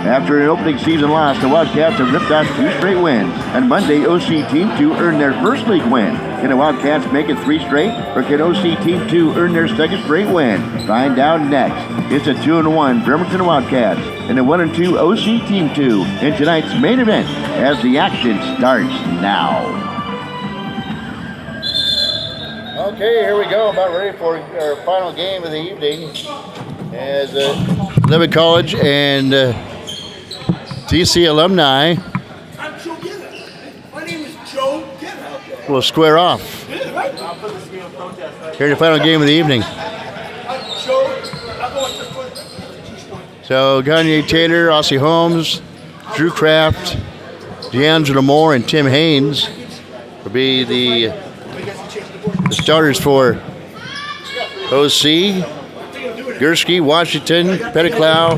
After an opening season loss, the Wildcats have ripped off 2 straight wins. On Monday, OC Team 2 earned their first league win. Can the Wildcats make it 3 straight, or can OC Team 2 earn their second straight win? Find out next. It's a 2-1 Bremerton Wildcats and a 1-2 OC Team 2 in tonight's main event as the action starts now. Okay, here we go. About ready for our final game of the evening as Lubbock College and TC alumni. I'm Joe Gitta. My name is Joe Gitta. Will square off. Here's the final game of the evening. So Gagne Taylor, Ossie Holmes, Drew Kraft, D'Angelo Moore, and Tim Haynes will be the starters for OC. Gursky, Washington, Petticlow,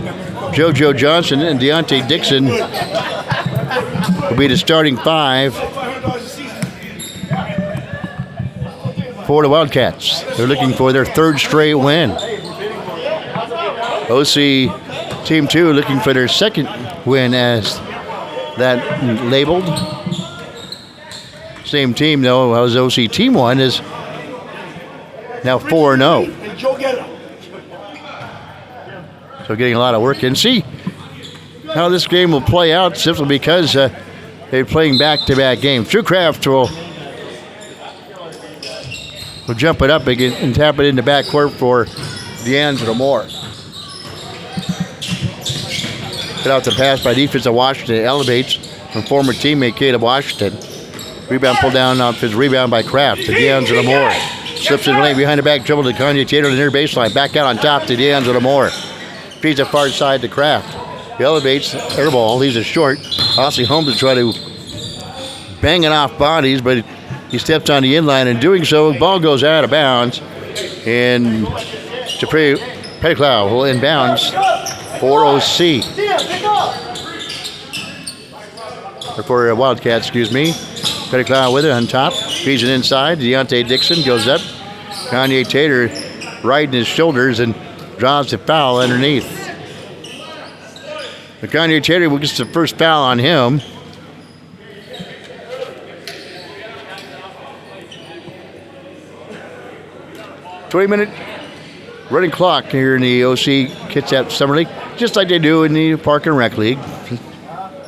JoJo Johnson, and Deontay Dixon will be the starting 5 for the Wildcats. They're looking for their 3rd straight win. OC Team 2 looking for their 2nd win as that labeled. Same team, though, as OC Team 1 is now 4-0. So getting a lot of work in. See how this game will play out simply because they're playing back-to-back games. Drew Kraft will jump it up and tap it in the backcourt for D'Angelo Moore. Put out the pass by defensive Washington. It elevates from former teammate Caleb Washington. Rebound pulled down off his rebound by Kraft to D'Angelo Moore. Slips in the lane behind the back, dribble to Gagne Taylor to the near baseline. Back out on top to D'Angelo Moore. Feeds the far side to Kraft. He elevates, air ball, leaves it short. Ossie Holmes will try to bang it off bodies, but he steps on the inline, and doing so, the ball goes out of bounds. And Petticlow will inbounds for OC. Or for Wildcats, excuse me. Petticlow with it on top. Feeds it inside. Deontay Dixon goes up. Gagne Taylor riding his shoulders and draws the foul underneath. But Gagne Taylor gets the first foul on him. $20-minute running clock here in the OC Kitsap Summer League, just like they do in the Park and Rec League.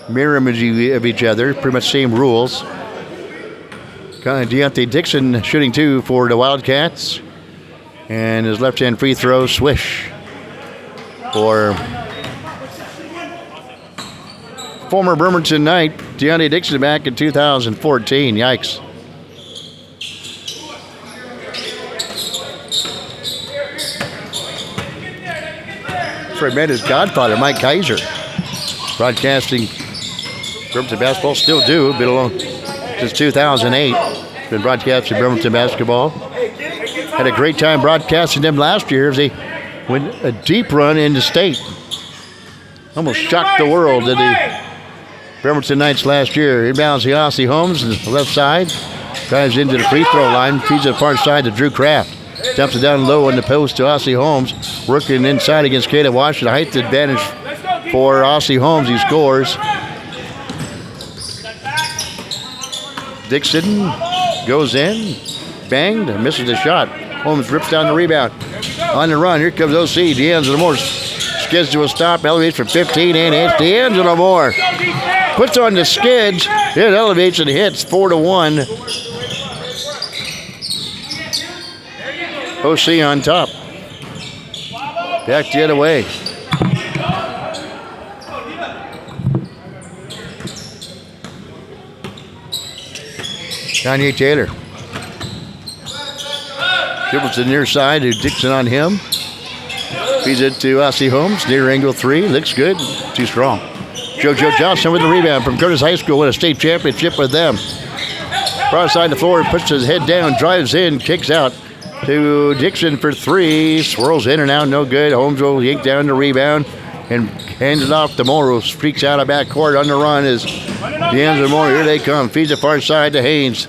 Mirror image of each other, pretty much same rules. Deontay Dixon shooting 2 for the Wildcats. And his left-hand free throw, swish. For former Bremerton Knight, Deontay Dixon back in 2014. Yikes. Fred met his godfather, Mike Kaiser. Broadcasting Bremerton basketball, still do, been along since 2008. Been broadcasting Bremerton basketball. Had a great time broadcasting them last year as they went a deep run into state. Almost shocked the world at the Bremerton Knights last year. Inbounds the Ossie Holmes on the left side. Drives into the free throw line. Feeds it far side to Drew Kraft. Dumps it down low on the post to Ossie Holmes. Working inside against Caleb Washington. Height advantage for Ossie Holmes. He scores. Dixon goes in. Banged. Misses the shot. Holmes rips down the rebound. On the run. Here comes OC. D'Angelo Moore skids to a stop. Elevates for 15 and hits. D'Angelo Moore puts on the skids. It elevates and hits 4-1. OC on top. Back the other way. Gagne Taylor. Dribbles to the near side to Dixon on him. Feeds it to Ossie Holmes. Near angle 3. Looks good. Too strong. JoJo Johnson with the rebound from Curtis High School. Won a state championship with them. Far side the floor. Puts his head down. Drives in. Kicks out to Dixon for 3. Swirls in and out. No good. Holmes will yank down the rebound and hands it off to Moore. Streaks out of backcourt on the run is D'Angelo Moore. Here they come. Feeds the far side to Haynes.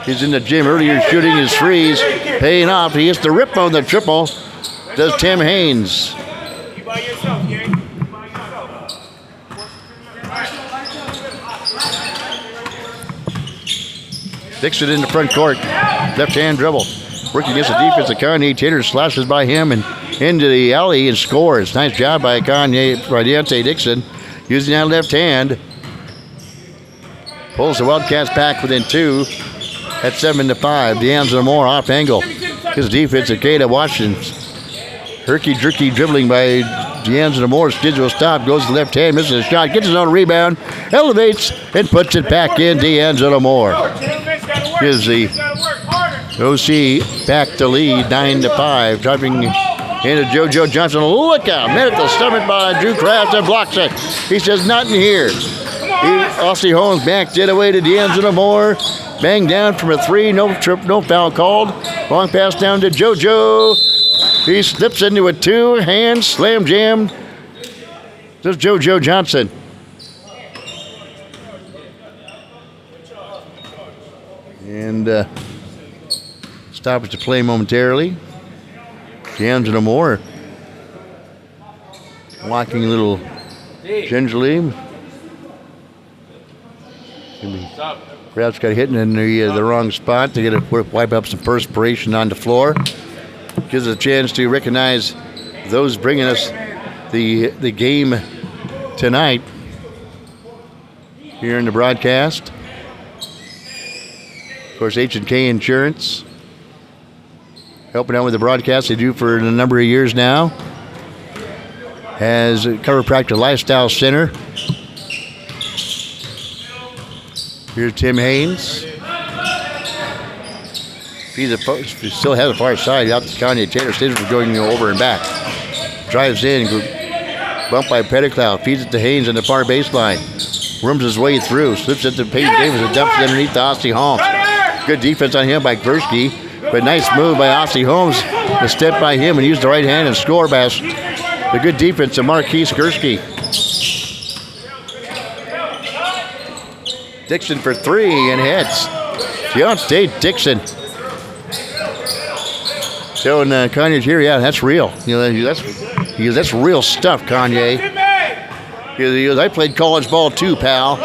He's in the gym earlier shooting his threes. Paying off. He gets the rip on the triple. Does Tim Haynes. Dixon in the front court. Left-hand dribble. Working against the defense of Kanye Taylor. Slashes by him and into the alley and scores. Nice job by Deontay Dixon. Using that left hand. Pulls the Wildcats back within 2 at 7-5. D'Angelo Moore off angle. His defense of Cada Washington. Herky-jerky dribbling by D'Angelo Moore. Skids to a stop. Goes to the left hand. Misses a shot. Gets his own rebound. Elevates and puts it back in. D'Angelo Moore. Gives the OC back to lead 9-5. Driving into JoJo Johnson. Look out. Man at the stomach by Drew Kraft and blocks it. He says, not in here. Aussie Holmes backed it away to D'Angelo Moore. Banged down from a 3. No foul called. Long pass down to JoJo. He slips into a 2. Hand slam jam. There's JoJo Johnson. And stops to play momentarily. D'Angelo Moore walking a little gingerly. Perhaps got hit in the wrong spot to get a wipe up some perspiration on the floor. Gives us a chance to recognize those bringing us the game tonight here in the broadcast. Of course, H&K Insurance helping out with the broadcast. They do for a number of years now. Has a chiropractic lifestyle center. Here's Tim Haynes. He still has a far side out to Kanye Taylor. Stays for going over and back. Drives in. Bumped by Petticlow. Feeds it to Haynes on the far baseline. Worms his way through. Slips it to Peyton Davis and dumps it underneath to Aussie Holmes. Good defense on him by Gursky. But nice move by Aussie Holmes. A step by him and use the right hand and score by the good defense of Marquise Gursky. Dixon for 3 and hits. Deontay Dixon. Showing Kanye here, yeah, that's real. That's real stuff, Kanye. I played college ball too, pal.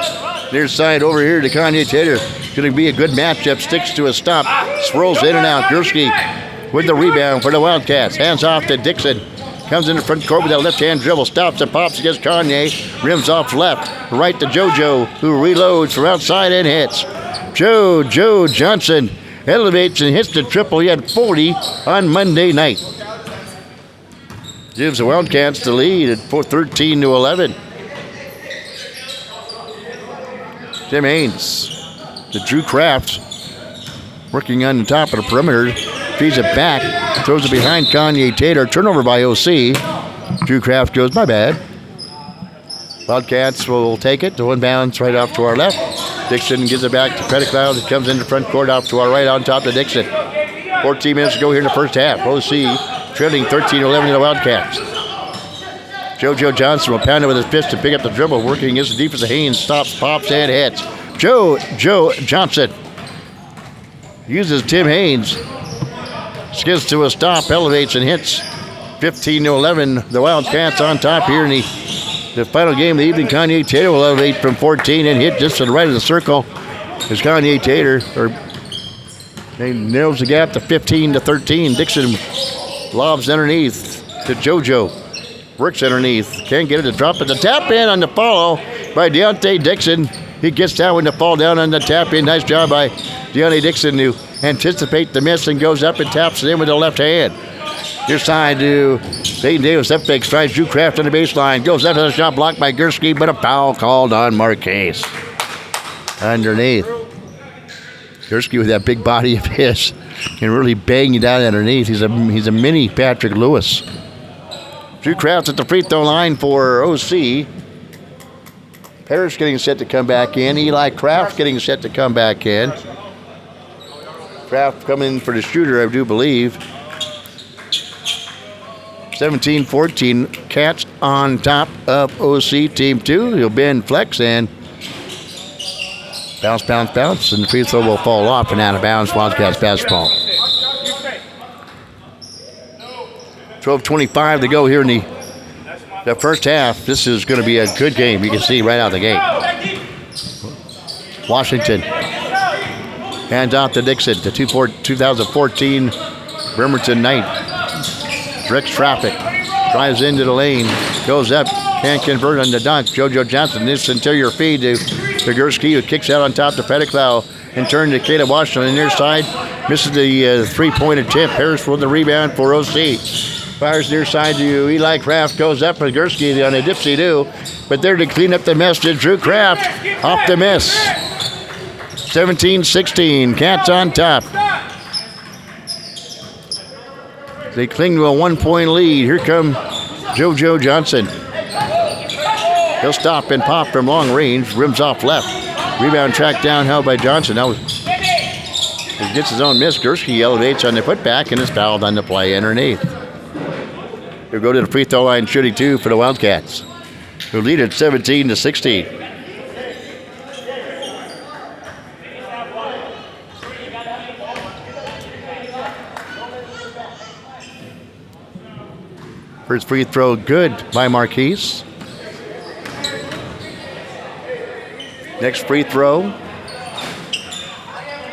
Near side over here to Kanye Taylor. Going to be a good matchup. Sticks to a stop. Swirls in and out. Gursky with the rebound for the Wildcats. Hands off to Dixon. Comes in the front court with that left-hand dribble. Stops and pops against Kanye. Rims off left. Right to JoJo, who reloads from outside and hits. JoJo Johnson elevates and hits the triple. He had 40 on Monday night. Gives the Wildcats the lead at 13-11. Tim Haynes to Drew Kraft. Working on the top of the perimeter. Feeds it back. Throws it behind Kanye Taylor. Turnover by OC. Drew Kraft goes, my bad. Wildcats will take it. The inbounds right off to our left. Dixon gives it back to Petticlow. It comes in the front court off to our right on top to Dixon. 14 minutes to go here in the first half. OC trailing 13-11 to the Wildcats. JoJo Johnson will pound it with his fist to pick up the dribble. Working against the defense of Haynes. Stops, pops, and hits. JoJo Johnson uses Tim Haynes. Skids to a stop, elevates and hits. 15-11. The Wildcats on top here in the final game of the evening. Kanye Taylor will elevate from 14 and hit just to the right of the circle. As Kanye Taylor narrows the gap to 15-13. Dixon lobs underneath to JoJo. Works underneath. Can't get it to drop it. The tap in on the follow by Deontay Dixon. He gets down with the fall down on the tap in. Nice job by Deontay Dixon to anticipate the miss and goes up and taps it in with the left hand. Near side to Peyton Davis. That fake strikes Drew Kraft on the baseline. Goes up to the shot blocked by Gursky, but a foul called on Marquez. Underneath. Gursky with that big body of his can really bang you down underneath. He's a mini Patrick Lewis. Drew Kraft at the free throw line for OC. Parrish getting set to come back in. Eli Kraft getting set to come back in. Kraft coming in for the shooter, I do believe. 17-14. Cats on top of OC Team 2. He'll bend, flex, and bounce, bounce, bounce. And the free throw will fall off and out of bounds. Wildcats basketball. 12:25 to go here in the first half. This is going to be a good game. You can see right out of the gate. Washington Hands off to Dixon. The 2014 Bremerton Knight. Directs traffic. Drives into the lane. Goes up. Can't convert on the dunk. JoJo Johnson. This interior feed to Gursky, who kicks out on top to Pettiglow. And turn to Kata Washington on the near side. Misses the three-point attempt. Harris for the rebound for OC. Fires near side to Eli Kraft. Goes up for Gursky on a dipsy-do. But there to clean up the mess to Drew Kraft. Off the miss. 17-16. Cats on top. They cling to a 1-point lead. Here come JoJo Johnson. He'll stop and pop from long range. Rims off left. Rebound tracked down, held by Johnson. Now he gets his own miss. Gursky elevates on the putback and is fouled on the play underneath. He'll go to the free throw line shooting 2 for the Wildcats, who lead at 17-16. First free throw good by Marquise. Next free throw.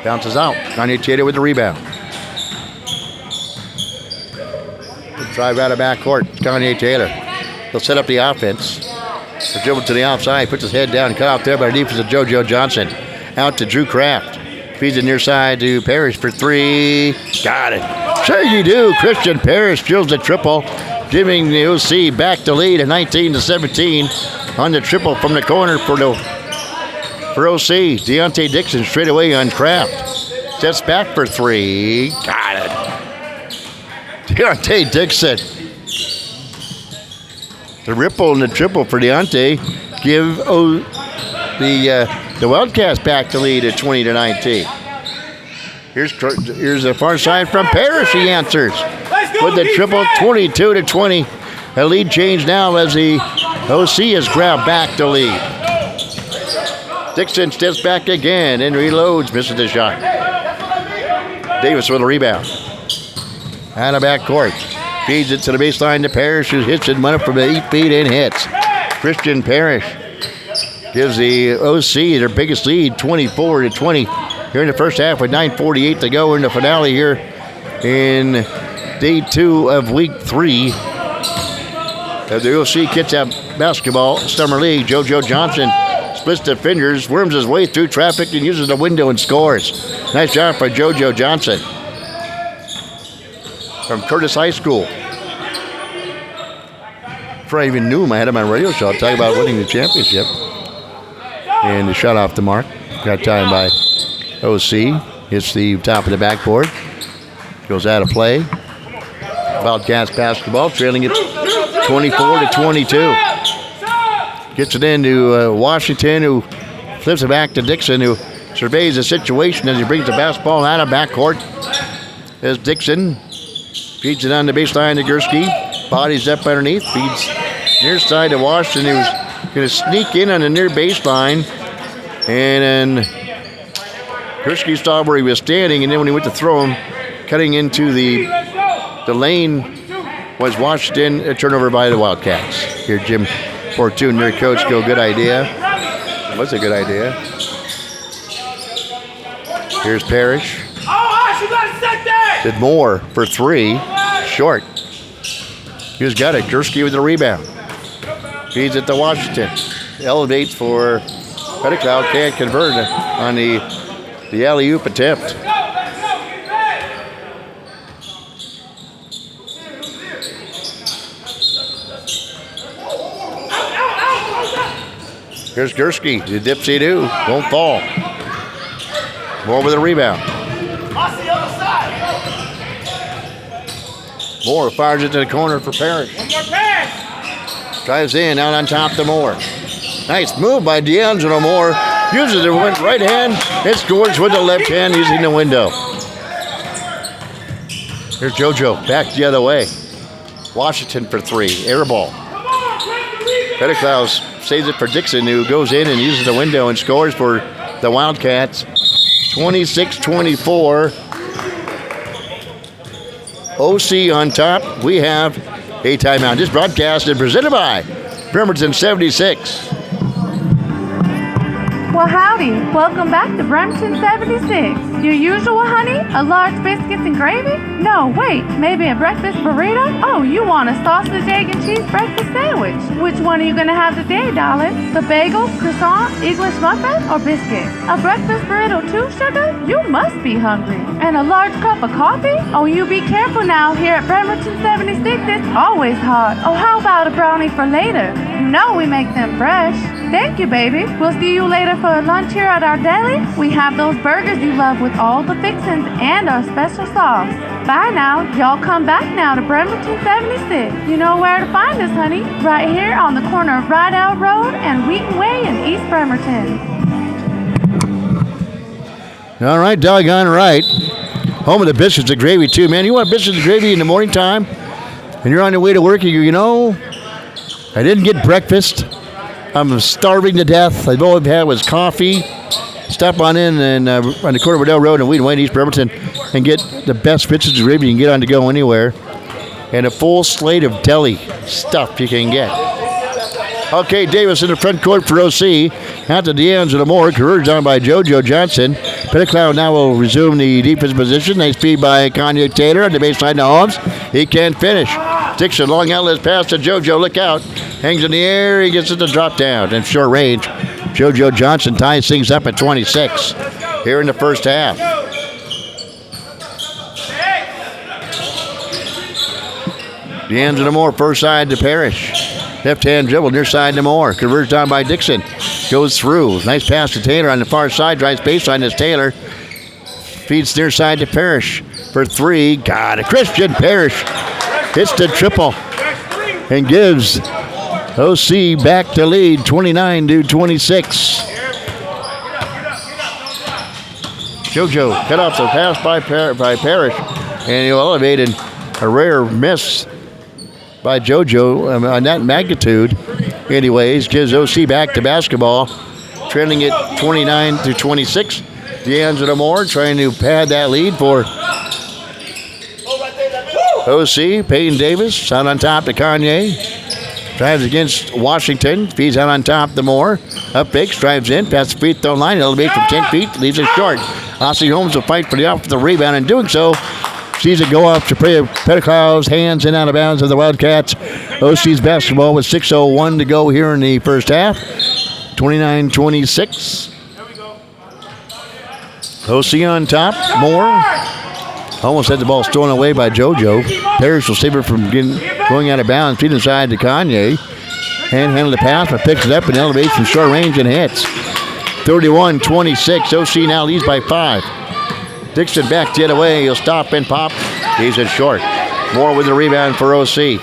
Bounces out. Kanye Taylor with the rebound. Good drive out of backcourt. Kanye Taylor. He'll set up the offense. He'll dribble to the outside. Puts his head down. Cut off there by the defense of JoJo Johnson. Out to Drew Kraft. Feeds it near side to Parrish for 3. Got it. Sure you do. Christian Parrish drills the triple, giving the OC back to lead at 19-17 on the triple from the corner for OC. Deontay Dixon straight away on Kraft. Steps back for 3. Got it. Deontay Dixon. The ripple and the triple for Deontay give the Wildcats back to lead at 20-19. Here's the far side from Parrish. He answers with the triple, 22-20. A lead change now as the OC has grabbed back the lead. Dixon steps back again and reloads, misses the shot. Davis with a rebound. Out of backcourt. Feeds it to the baseline to Parrish, who hits it one up from the 8 feet and hits. Christian Parrish gives the OC their biggest lead, 24-20. Here in the first half with 9:48 to go in the finale here in day 2 of week 3 of the OC Kitsap Basketball Summer League. JoJo Johnson splits the fingers, worms his way through traffic, and uses the window and scores. Nice job by JoJo Johnson from Curtis High School. Before I even knew him, I had him on a radio show. I'll tell you about winning the championship. And the shot off the mark. Got timed by OC. Hits the top of the backboard. Goes out of play. Wildcats basketball trailing it 24-22. Gets it into Washington, who flips it back to Dixon, who surveys the situation as he brings the basketball out of backcourt. As Dixon feeds it on the baseline to Gursky. Bodies up underneath. Feeds near side to Washington, who's going to sneak in on the near baseline. And then Gursky saw where he was standing, and then when he went to throw him, cutting into the lane was Washington. A turnover by the Wildcats. Here, Jim Fortune, their coach, go, good idea. What's a good idea? Here's Parrish. Did more for 3. Short. He's got it. Gursky with the rebound. Feeds it to Washington. Elevates for Pettiglow. Can't convert on the alley-oop attempt. Here's Gursky. The dipsy-do. Won't fall. Moore with a rebound. Moore fires it to the corner for Parrish. One more pass. Drives in, out on top to Moore. Nice move by D'Angelo Moore. Uses the right hand. It scores with the left hand using the window. Here's JoJo back the other way. Washington for 3. Air ball. Pettiglow saves it for Dixon, who goes in and uses the window and scores for the Wildcats. 26-24. OC on top. We have a timeout. This broadcast is presented by Bremerton 76. Well, howdy. Welcome back to Bremerton 76. Your usual, honey? A large biscuits and gravy? No, wait. Maybe a breakfast burrito? Oh, you want a sausage, egg, and cheese breakfast sandwich. Which one are you going to have today, darling? The bagel, croissant, English muffin, or biscuit? A breakfast burrito too, sugar? You must be hungry. And a large cup of coffee? Oh, you be careful now. Here at Bremerton 76, it's always hot. Oh, how about a brownie for later? You know we make them fresh. Thank you, baby. We'll see you later for lunch here at our deli. We have those burgers you love with all the fixings and our special sauce. Bye now. Y'all come back now to Bremerton 76. You know where to find us, honey. Right here on the corner of Rideout Road and Wheaton Way in East Bremerton. All right, doggone right. Home of the biscuits and gravy, too, man. You want biscuits and gravy in the morning time? And you're on your way to work, you know, I didn't get breakfast. I'm starving to death. All I've had was coffee. Stop on in and on the corner of Rideout Road and Wheaton Way in East Bremerton and get the best biscuits and gravy you can get on to go anywhere. And a full slate of deli stuff you can get. Okay, Davis in the front court for OC. Out to D'Angelo Moore. Career down by JoJo Johnson. Petticlow now will resume the defensive position. Nice feed by Kanye Taylor on the baseline to Holmes. He can't finish. Dixon, long outlet pass to JoJo. Look out. Hangs in the air. He gets it to drop down. And short range. JoJo Johnson ties things up at 26 here in the first half. D'Angelo Moore, first side to Parrish. Left-hand dribble, near side to Moore. Converts down by Dixon. Goes through. Nice pass to Taylor on the far side. Drives baseline as Taylor. Feeds near side to Parrish for three. Got it. Christian Parrish hits the triple and gives OC back to lead 29-26. JoJo cut off the pass by Parrish, and he'll elevate in a rare miss by JoJo on that magnitude. Anyways, gives OC back to basketball, trailing it 29-26. D'Angelo Moore trying to pad that lead for OC. Peyton Davis out on top to Kanye. Drives against Washington. Feeds out on top to Moore. Up fakes, drives in, past the free throw line, elevates from 10 feet, leaves it short. Ossie Holmes will fight for the offensive rebound. In doing so, sees it go off to Petticlow's hands and out of bounds of the Wildcats. OC's basketball with 6:01 to go here in the first half. 29-26. OC on top. Moore almost had the ball stolen away by JoJo. Parrish will save it from going out of bounds. Feed inside to Kanye. Handle the pass, but picks it up and elevates from short range and hits. 31-26. OC now leads by 5. Dixon back the other way. He'll stop and pop. He's in short. Moore with the rebound for OC.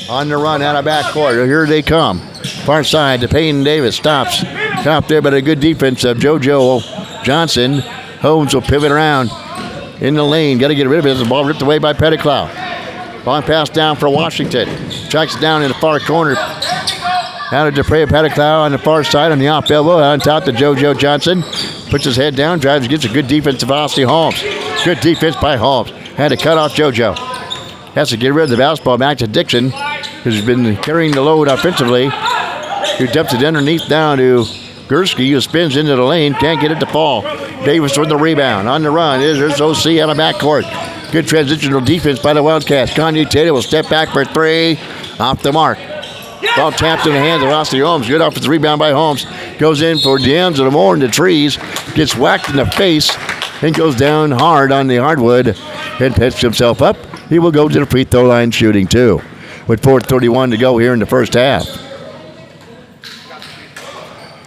On the run out of backcourt. Here they come. Far side to Peyton Davis. Stops. Top there, but a good defense of JoJo Johnson. Holmes will pivot around in the lane. Got to get rid of it as the ball ripped away by Petticlow. Long pass down for Washington. Tracks it down in the far corner. Out of Dupre Petticlow on the far side on the off elbow. On top to JoJo Johnson. Puts his head down. Drives, gets a good defensive Ossie Holmes. Good defense by Holmes. Had to cut off JoJo. Has to get rid of the basketball back to Dixon, who's been carrying the load offensively. Who dumps it underneath down to Gursky, who spins into the lane. Can't get it to fall. Davis with the rebound. On the run. There's OC out of backcourt. Good transitional defense by the Wildcats. Kanye Taylor will step back for three. Off the mark. Ball tapped in the hands of Ossie Holmes. Good offensive rebound by Holmes. Goes in for D'Angelo Moore in the trees. Gets whacked in the face and goes down hard on the hardwood and picks himself up. He will go to the free throw line shooting two with 4:31 to go here in the first half.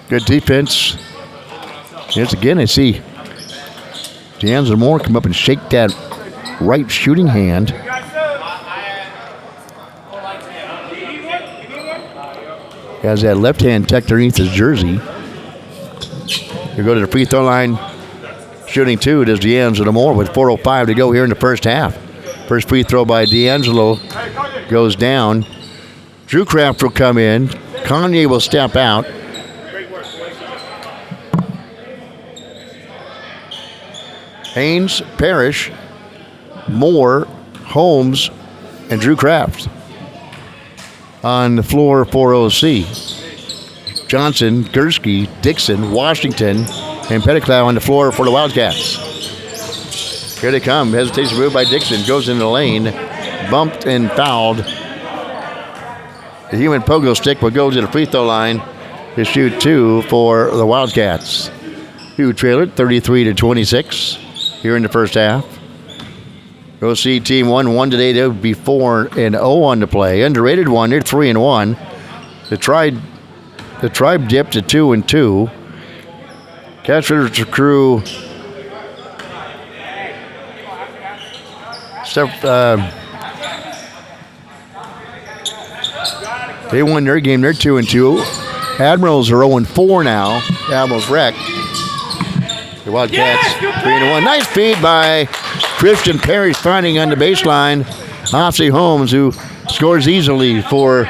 Good defense. Yes, again, I see D'Angelo Moore come up and shake that right shooting hand. Has that left hand tucked underneath his jersey. He'll go to the free throw line shooting two. It is D'Angelo Moore with 4:05 to go here in the first half. First free throw by D'Angelo goes down. Drew Kraft will come in. Kanye will step out. Haynes, Parrish, Moore, Holmes, and Drew Kraft on the floor for OC. Johnson, Gursky, Dixon, Washington, and Pettigrew on the floor for the Wildcats. Here they come. Hesitation move by Dixon. Goes in the lane. Bumped and fouled. The human pogo stick will go to the free throw line to shoot 2 for the Wildcats, who trail it 33-26 here in the first half. OC team won 1 today. They'll be 4-0 on the play. Underrated one. They're 3-1. The Tribe dipped to 2-2. Catchers crew. They won their game. They're 2-2. Admirals are 0-4 now. Admirals wreck. The Wildcats 3-1. Nice feed by Christian Parrish finding on the baseline. Ossie Holmes, who scores easily for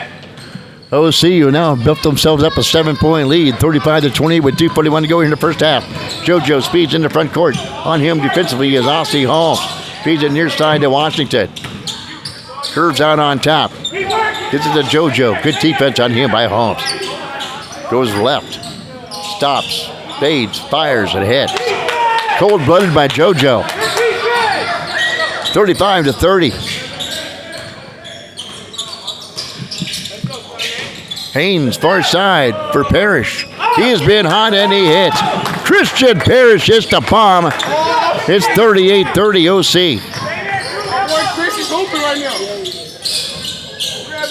OC, who now built themselves up a 7-point lead, 35-20 with 2:41 to go here in the first half. JoJo speeds in the front court. On him defensively is Ossie Holmes. Feeds it near side to Washington. Curves out on top. Gets it to JoJo. Good defense on him by Holmes. Goes left. Stops. Fades. Fires ahead. Cold-blooded by JoJo. 35-30. Haynes, far side for Parrish. He has been hot and he hits. Christian Parrish hits the bomb. It's 38-30 OC.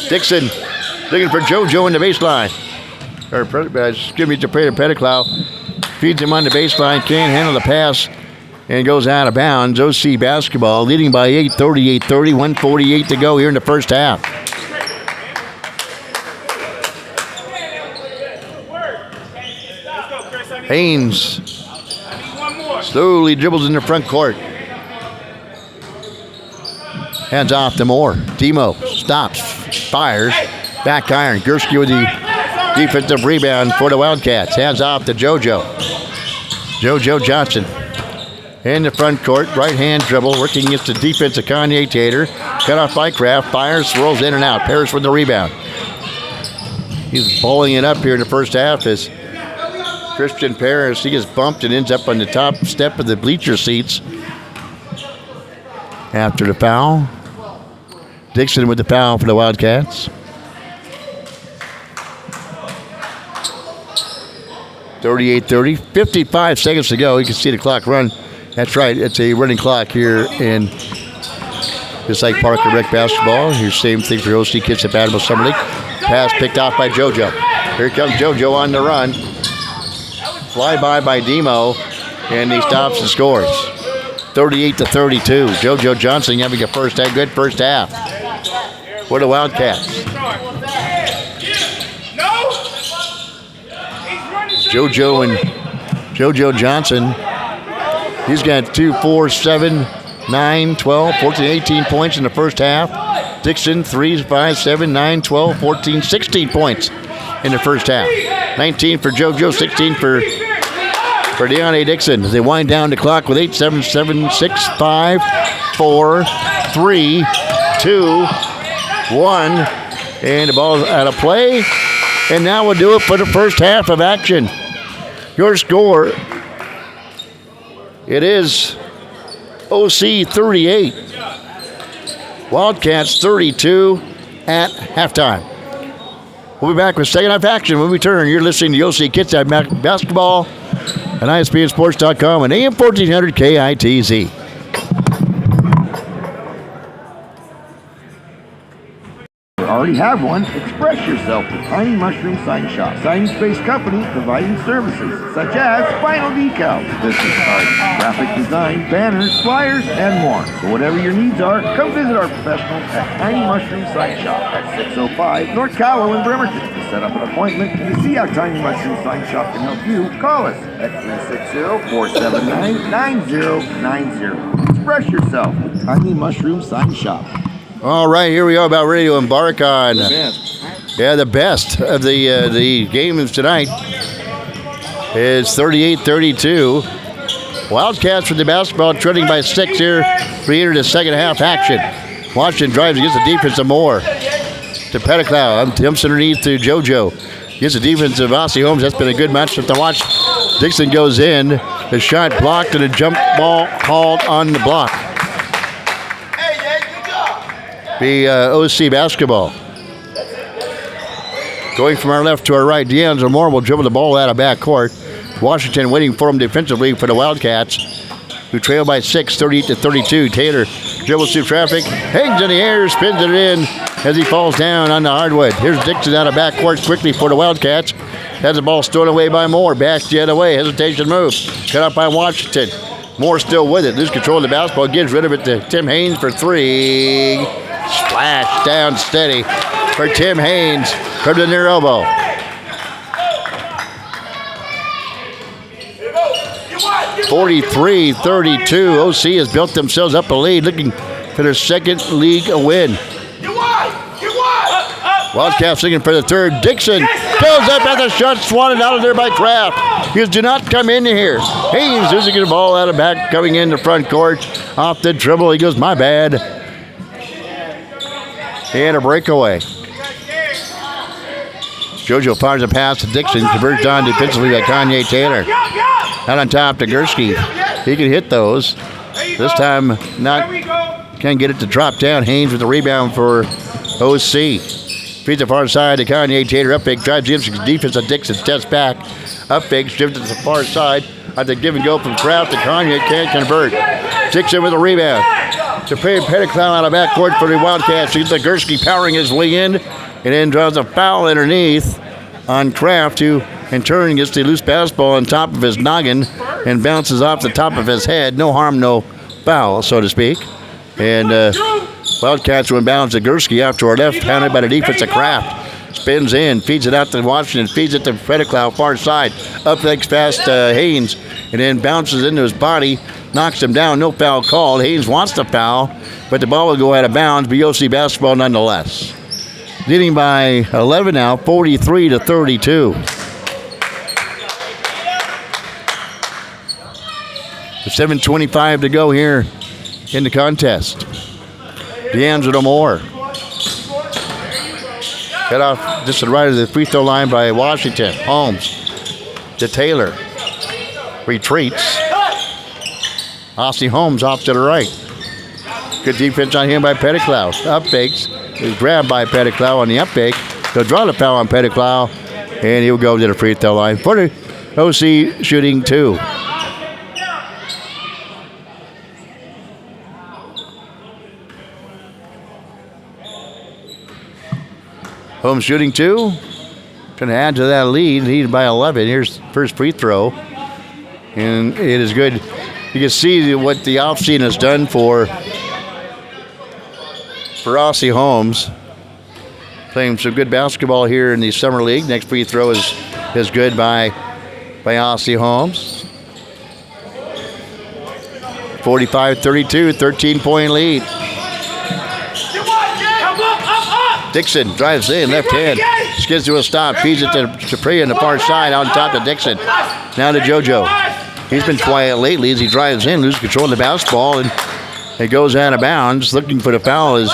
Dixon looking for JoJo in the baseline. Excuse me, to Pettigrew. Feeds him on the baseline. Can't handle the pass. And goes out of bounds. OC basketball leading by 8, 38-30. 1:48 to go here in the first half. Haynes slowly dribbles in the front court. Hands off to Moore. Demo stops, fires, back iron. Gursky with the defensive rebound for the Wildcats. Hands off to JoJo. JoJo Johnson in the front court. Right hand dribble, working against the defense of Kanye Tater. Cut off by Kraft. Fires, rolls in and out. Parrish with the rebound. He's bowling it up here in the first half as Christian Parrish, he gets bumped and ends up on the top step of the bleacher seats after the foul. Dixon with the foul for the Wildcats. 38-30, 55 seconds to go. You can see the clock run. That's right, it's a running clock here in just like Park and Rec basketball. Here's same thing for OC Kids at Battle Summer League. Pass picked off by JoJo. Here comes JoJo on the run. Flyby by Demo, and he stops and scores. 38-32. JoJo Johnson having a good first half for the Wildcats. JoJo Johnson, he's got 2, 4, 7, 9, 12, 14, 18 points in the first half. Dixon, 3, 5, 7, 9, 12, 14, 16 points in the first half. 19 for JoJo, 16 for Deonte Dixon. They wind down the clock with 8, 7, 7, 6, 5, 4, 3, 2, 1. And the ball's out of play. And now we'll do it for the first half of action. Your score, it is OC 38, Wildcats 32 at halftime. We'll be back with second half action when we return. You're listening to OC Kids at Basketball on ISPNSports.com and AM 1400 KITZ. Already have one? Express yourself with Tiny Mushroom Sign Shop. Sign Space Company providing services such as vinyl decals, business cards, graphic design, banners, flyers, and more. So whatever your needs are, come visit our professionals at Tiny Mushroom Sign Shop at 605 North Callow in Bremerton. To set up an appointment and to see how Tiny Mushroom Sign Shop can help you, call us at 360-479-9090. Express yourself with Tiny Mushroom Sign Shop. All right, here we are about ready to embark on the best of the games tonight. It's 38-32. Wildcats with the basketball trailing by 6 here. We enter the second half action. Washington drives against the defense of Moore. To Pettigrew, dumps underneath to JoJo. against the defense of Aussie Holmes. That's been a good matchup to watch. Dixon goes in. The shot blocked and a jump ball called on the block. Be OC basketball. Going from our left to our right, D'Angelo Moore will dribble the ball out of backcourt. Washington waiting for him defensively for the Wildcats, who trail by 6, 38-32. Taylor dribbles through traffic, hangs in the air, spins it in as he falls down on the hardwood. Here's Dixon out of backcourt quickly for the Wildcats. Has the ball stolen away by Moore. Back the other way. Hesitation move. Cut up by Washington. Moore still with it. Loses control of the basketball. Gives rid of it to Tim Haynes for 3. Splash down steady for Tim Haynes from the near elbow. 43-32. OC has built themselves up a lead, looking for their second league win. Wildcats looking for the third. Dixon goes up at the shot, swatted out of there by Kraft. He do not come in here. Haynes losing the ball out of back, coming in the front court. Off the dribble, he goes, my bad. He had a breakaway. JoJo fires a pass to Dixon, converts on defensively by Kanye Taylor. Out on top to Gursky. He can hit those. This time, can't get it to drop down. Haynes with the rebound for OC. Feeds the far side to Kanye Taylor. Up big, drives in. Defense of Dixon steps back. Up big, shifts to the far side. At the give and go from Kraft to Kanye. Can't convert. Dixon with a rebound. Dupree Petticlow out of backcourt for the Wildcats. Sees the Gursky powering his way in. And then draws a foul underneath on Kraft, who in turn gets the loose basketball on top of his noggin and bounces off the top of his head. No harm, no foul, so to speak. And Wildcats will inbounds to Gursky out to our left, pounded by the defense of Kraft. Spins in, feeds it out to Washington, feeds it to Petticlow, far side. Up legs past Haynes, and then bounces into his body, knocks him down. No foul called. Haynes wants the foul, but the ball will go out of bounds. BOC basketball nonetheless. Leading by 11 now, 43-32. With 7:25 to go here in the contest. D'Angelo Moore. Cut off just to the right of the free throw line by Washington. Holmes to Taylor. Retreats. Aussie Holmes off to the right. Good defense on him by Petticlow. Up fakes. He's grabbed by Petticlow on the up fake. He'll draw the foul on Petticlow, and he'll go to the free throw line for the OC shooting 2. Holmes shooting 2. Going to add to that lead by 11. Here's first free throw. And it is good. You can see what the offseason has done for Aussie Holmes. Playing some good basketball here in the summer league. Next free throw is good by Aussie Holmes. 45-32, 13-point lead. Dixon drives in, left hand, skids to a stop, feeds it to Dupree on the far side, on top to Dixon. Now to JoJo. He's been quiet lately as he drives in, loses control of the basketball, and it goes out of bounds. Looking for the foul is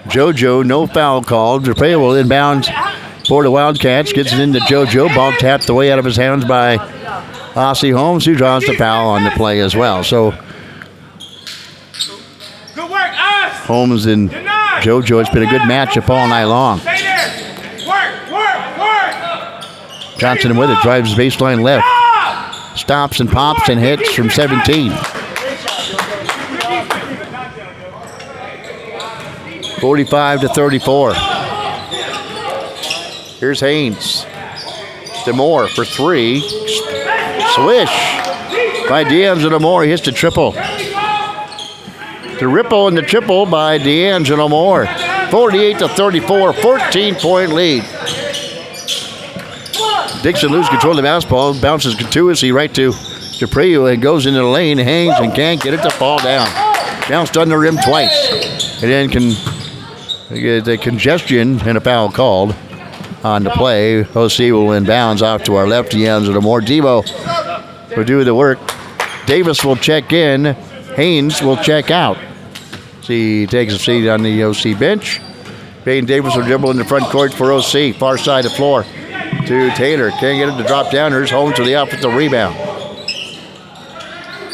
JoJo, no foul called. Dupree will inbounds for the Wildcats, gets it into JoJo, ball tapped away out of his hands by Aussie Holmes, who draws the foul on the play as well. So Holmes and JoJo, it's been a good matchup all night long. Johnson with it, drives baseline left. Stops and pops and hits from 17. 45-34. Here's Haynes. To Moore for 3. Swish by D'Angelo Moore. He hits the triple. The ripple and the triple by D'Angelo Moore. 48-34, 14-point lead. Dixon loses control of the basketball, bounces continuously right to Dupree, and goes into the lane, hangs and can't get it to fall down. Bounced on the rim twice. And then get the congestion and a foul called on the play. OC will inbounds off to our left. D'Angelo Moore. Debo will do the work. Davis will check in. Haynes will check out. He takes a seat on the OC bench. Payne Davis will dribble in the front court for OC. Far side of the floor. to Taylor. Can't get it to drop down. Here's Holmes with the offensive rebound.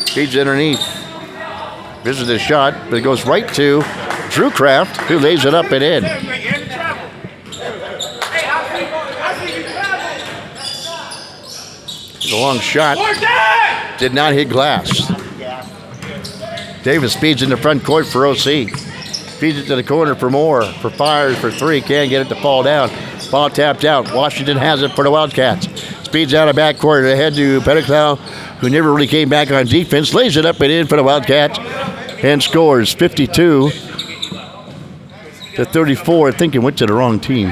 Feeds underneath. Misses the shot, but it goes right to Drew Kraft, who lays it up and in. It's a long shot. Did not hit glass. Davis speeds in the front court for OC. Feeds it to the corner for Moore. For fires for three. Can't get it to fall down. Ball tapped out. Washington has it for the Wildcats. Speeds out of backcourt ahead to Pettigrew, who never really came back on defense. Lays it up and in for the Wildcats and scores 52 to 34. I think it went to the wrong team.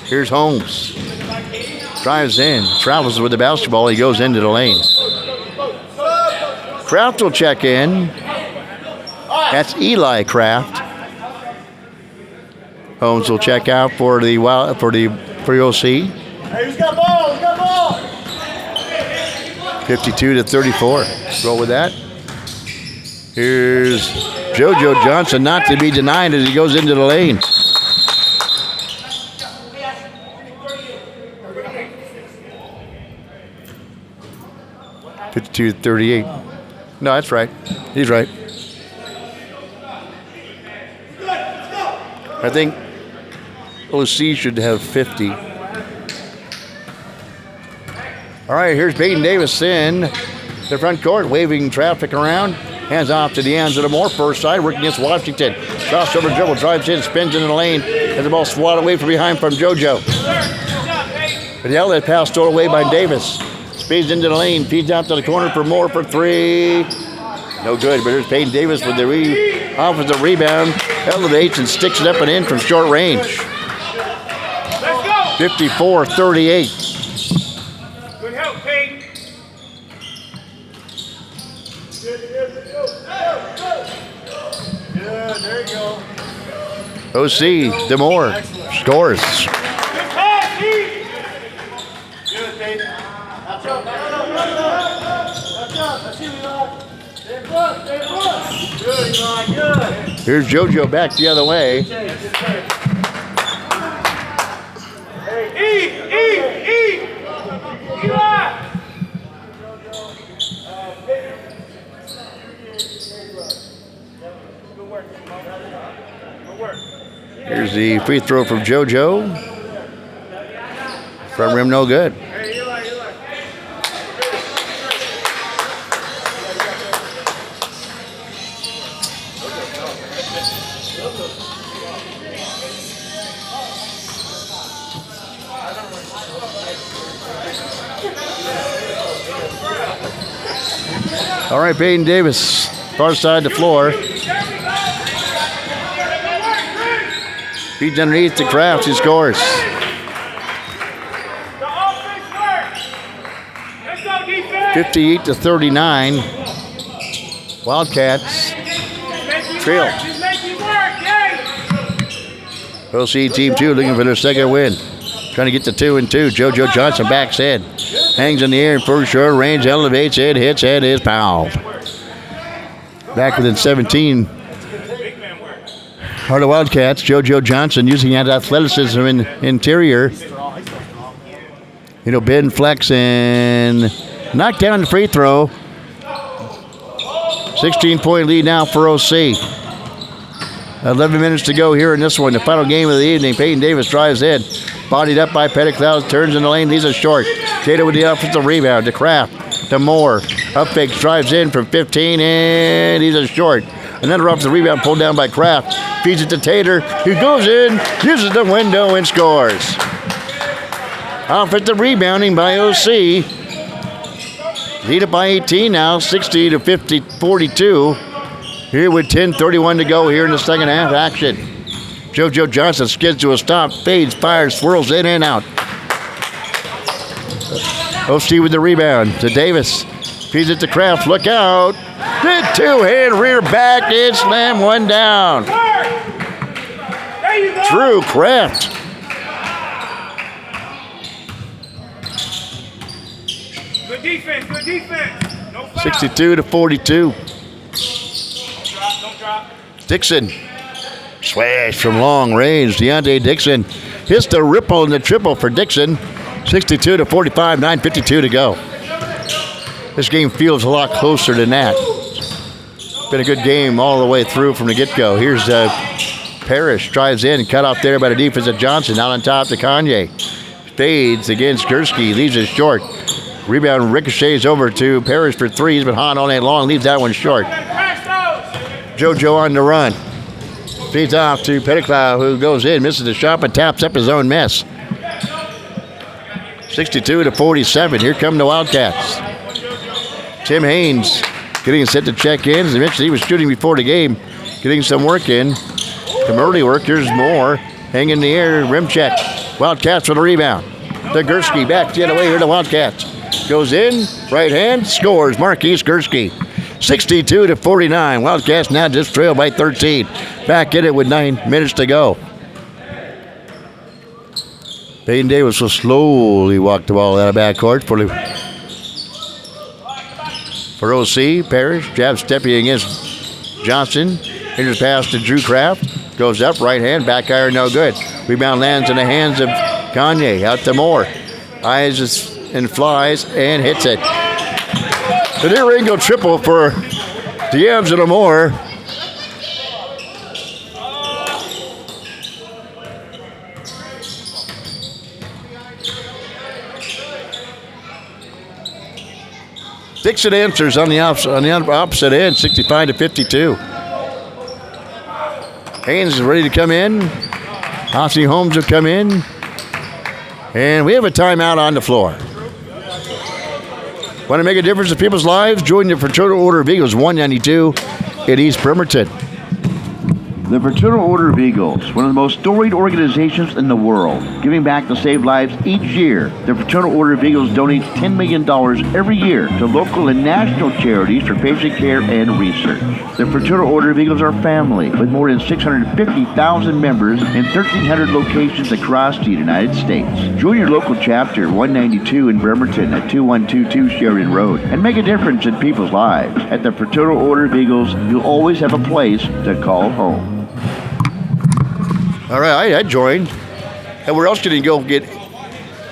Here's Holmes. Drives in, travels with the basketball. He goes into the lane. Kraft will check in. That's Eli Kraft. Holmes will check out for the OC. Hey, who's got ball? Who's got ball? 52 to 34. Roll with that. Here's JoJo Johnson, not to be denied as he goes into the lane. To 38. No, that's right. He's right. I think OC should have 50. All right, here's Peyton Davis in the front court, waving traffic around. Hands off to D'Angelo Moore, first side, working against Washington. Crossover dribble, drives in, spins into the lane. Has the ball swatted away from behind from JoJo. But the outlet pass stolen away by Davis. Speeds into the lane, feeds out to the corner for Moore for three. No good, but here's Peyton Davis with the offensive rebound. Elevates and sticks it up and in from short range. 54-38. Good help, Peyton. Good, there you go. OC, DeMoore scores. Good pass, Pete. Good, Peyton. That's up, that's up, that's up. That's up, let's see what you like. Stay put, stay put. Good, Eli, good. Here's JoJo back the other way. Eat! Eli! Good work. Good work. Here's the free throw from JoJo. Front rim no good. Hey, Eli. All right, Peyton Davis, far side of the floor. Feeds underneath to Kraft, he scores. The offense works. Let's go, defense. 58 to 39. Wildcats trail. Just make it work, yay! OC Team 2 looking for their second win. Trying to get to 2-2. JoJo Johnson backs in. Hangs in the air for short range, elevates it, hits it, is fouled. Back within 17 are the Wildcats. JoJo Johnson using that athleticism in interior. Bend, flex, and knock down the free throw. 16-point lead now for OC. 11 minutes to go here in this one, the final game of the evening. Peyton Davis drives in. Bodied up by Pettigrew, turns in the lane, leaves it short. Taylor with the offensive rebound to Kraft, to Moore. Up fakes, drives in from 15, and he's a short. Another offensive rebound pulled down by Kraft. Feeds it to Taylor, who goes in, uses the window, and scores. Offensive rebounding by OC. Lead it by 18 now, 60 to 42. Here with 10:31 to go here in the second half action. JoJo Johnson skids to a stop, fades, fires, swirls in and out. OC with the rebound to Davis. Feeds it to Kraft, look out. The two-hand rear back and slam one down. There you go. Drew Kraft. Good defense, good defense. No foul. 62 to 42. Don't drop. Dixon Swash from long range. Deontay Dixon hits the ripple and the triple for Dixon. 62 to 45, 9:52 to go. This game feels a lot closer than that. Been a good game all the way through from the get-go. Here's Parrish, drives in, cut off there by the defense of Johnson. Out on top to Kanye. Fades against Gursky, leaves it short. Rebound ricochets over to Parrish for three. He's been hot all night long, leaves that one short. JoJo on the run. Feeds off to Pettigrew, who goes in, misses the shot, but taps up his own mess. 62 to 47. Here come the Wildcats. Tim Haynes getting set to check in. As I mentioned, he was shooting before the game, getting some work in. Some early work. Here's more. Hang in the air. Rim check. Wildcats for the rebound. To Gursky. Back the other way here to Wildcats. Goes in. Right hand. Scores. Marquise Gursky. 62 to 49. Wildcats now just trail by 13. Back in it with 9 minutes to go. Peyton Davis will slowly walk the ball out of backcourt for OC. Parrish, jab stepping against Johnson. Here's pass to Drew Kraft. Goes up, right hand, back iron, no good. Rebound lands in the hands of Kanye. Out to Moore. Eyes and flies and hits it. The near angle triple for D'Angelo Moore. Dixon answers on the opposite end, 65 to 52. Haynes is ready to come in. Ossie Holmes will come in. And we have a timeout on the floor. Want to make a difference in people's lives? Join the Fraternal Order of Eagles 192 in East Bremerton. The Fraternal Order of Eagles, one of the most storied organizations in the world, giving back to save lives each year. The Fraternal Order of Eagles donates $10 million every year to local and national charities for patient care and research. The Fraternal Order of Eagles are family, with more than 650,000 members in 1,300 locations across the United States. Join your local chapter, 192 in Bremerton at 2122 Sheridan Road, and make a difference in people's lives. At the Fraternal Order of Eagles, you'll always have a place to call home. All right, I joined. And where else can you go get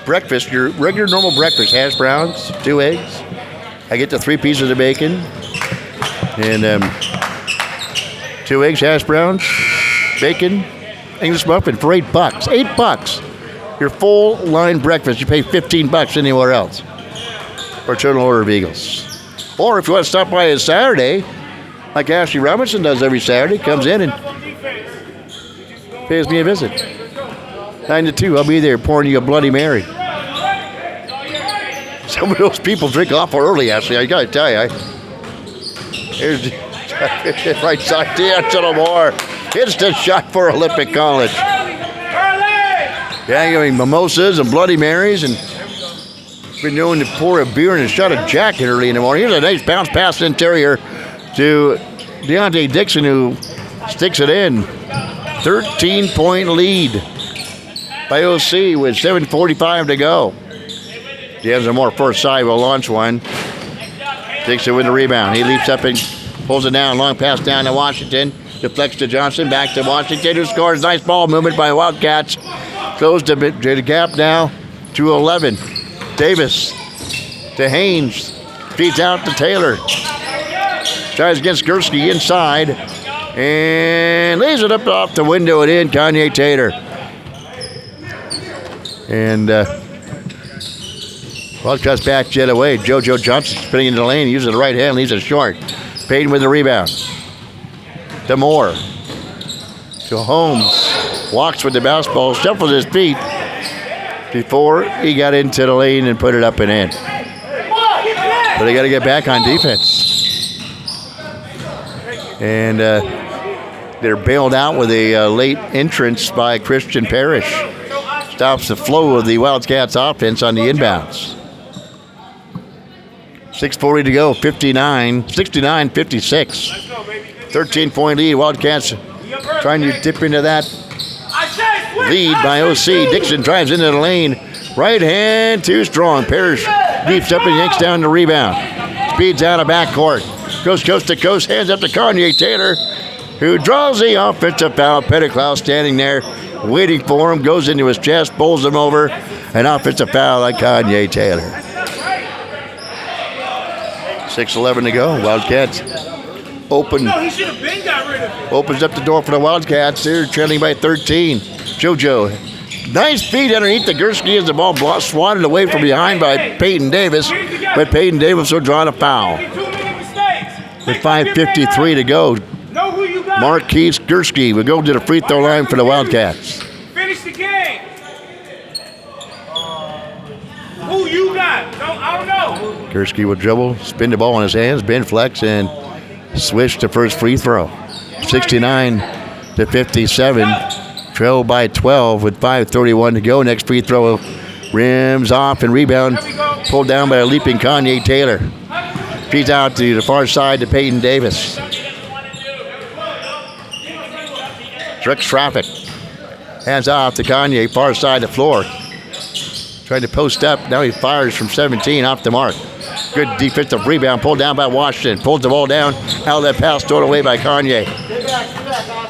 breakfast? Your regular normal breakfast, hash browns, 2 eggs. I get the 3 pieces of bacon and 2 eggs, hash browns, bacon, English muffin for $8. $8. Your full line breakfast. You pay $15 anywhere else. Fraternal Order of Eagles. Or if you want to stop by on Saturday, like Ashley Robinson does every Saturday, comes in and pays me a visit. 9 to 2, I'll be there pouring you a Bloody Mary. Some of those people drink awful early, Ashley. I gotta tell you. Here's the right side, D'Angelo Moore. Instant shot for Olympic College. Yeah, giving mimosas and Bloody Marys, and been known to pour a beer and a shot of Jack early in the morning. Here's a nice bounce pass interior to Deontay Dixon, who sticks it in. 13-point lead by OC with 7:45 to go. D'Angelo Moore first side will launch one. Dixon with the rebound. He leaps up and pulls it down. Long pass down to Washington. Deflects to Johnson. Back to Washington, who scores. Nice ball movement by Wildcats. Closed the gap now to 11. Davis to Haynes. Feeds out to Taylor. Tries against Gursky inside. And lays it up off the window and in. Kanye Taylor. And Wildcats back jet away. JoJo Johnson spinning into the lane. Uses the right hand. Leaves it short. Payton with the rebound. To Moore. To Holmes. Walks with the basketball. Shuffles his feet before he got into the lane and put it up and in. But they got to get back on defense. And they're bailed out with a late entrance by Christian Parrish. Stops the flow of the Wildcats offense on the inbounds. 6:40 to go, 69-56. 13-point lead. Wildcats trying to dip into that lead by OC. Dixon drives into the lane. Right hand too strong. Parrish leaps up and yanks down the rebound. Speeds out of backcourt. Goes coast to coast. Hands up to Kanye Taylor. who draws the offensive foul. Pettiklaus standing there waiting for him, goes into his chest, bowls him over. An offensive foul on Kanye Taylor. 6:11 to go. Wildcats open. No, he should have been got rid of it. Opens up the door for the Wildcats. They're trailing by 13. JoJo. Nice feed underneath the Gursky as the ball swatted away from behind by Peyton Davis. But Peyton Davis will draw a foul. Too many mistakes. With 5:53 to go, Know who you got. Marquise Gursky will go to the free throw line for the Wildcats. Finish the game. Who you got? I don't know. Gursky will dribble, spin the ball in his hands, bend flex, and swish to first free throw. 69-57. Trail by 12 with 5:31 to go. Next free throw rims off and rebound. Pulled down by a leaping Kanye Taylor. Feeds out to the far side to Peyton Davis. Tricks traffic. Hands off to Kanye, far side of the floor. Trying to post up. Now he fires from 17 off the mark. Good defensive rebound. Pulled down by Washington. Pulls the ball down. Outlet pass thrown away by Kanye.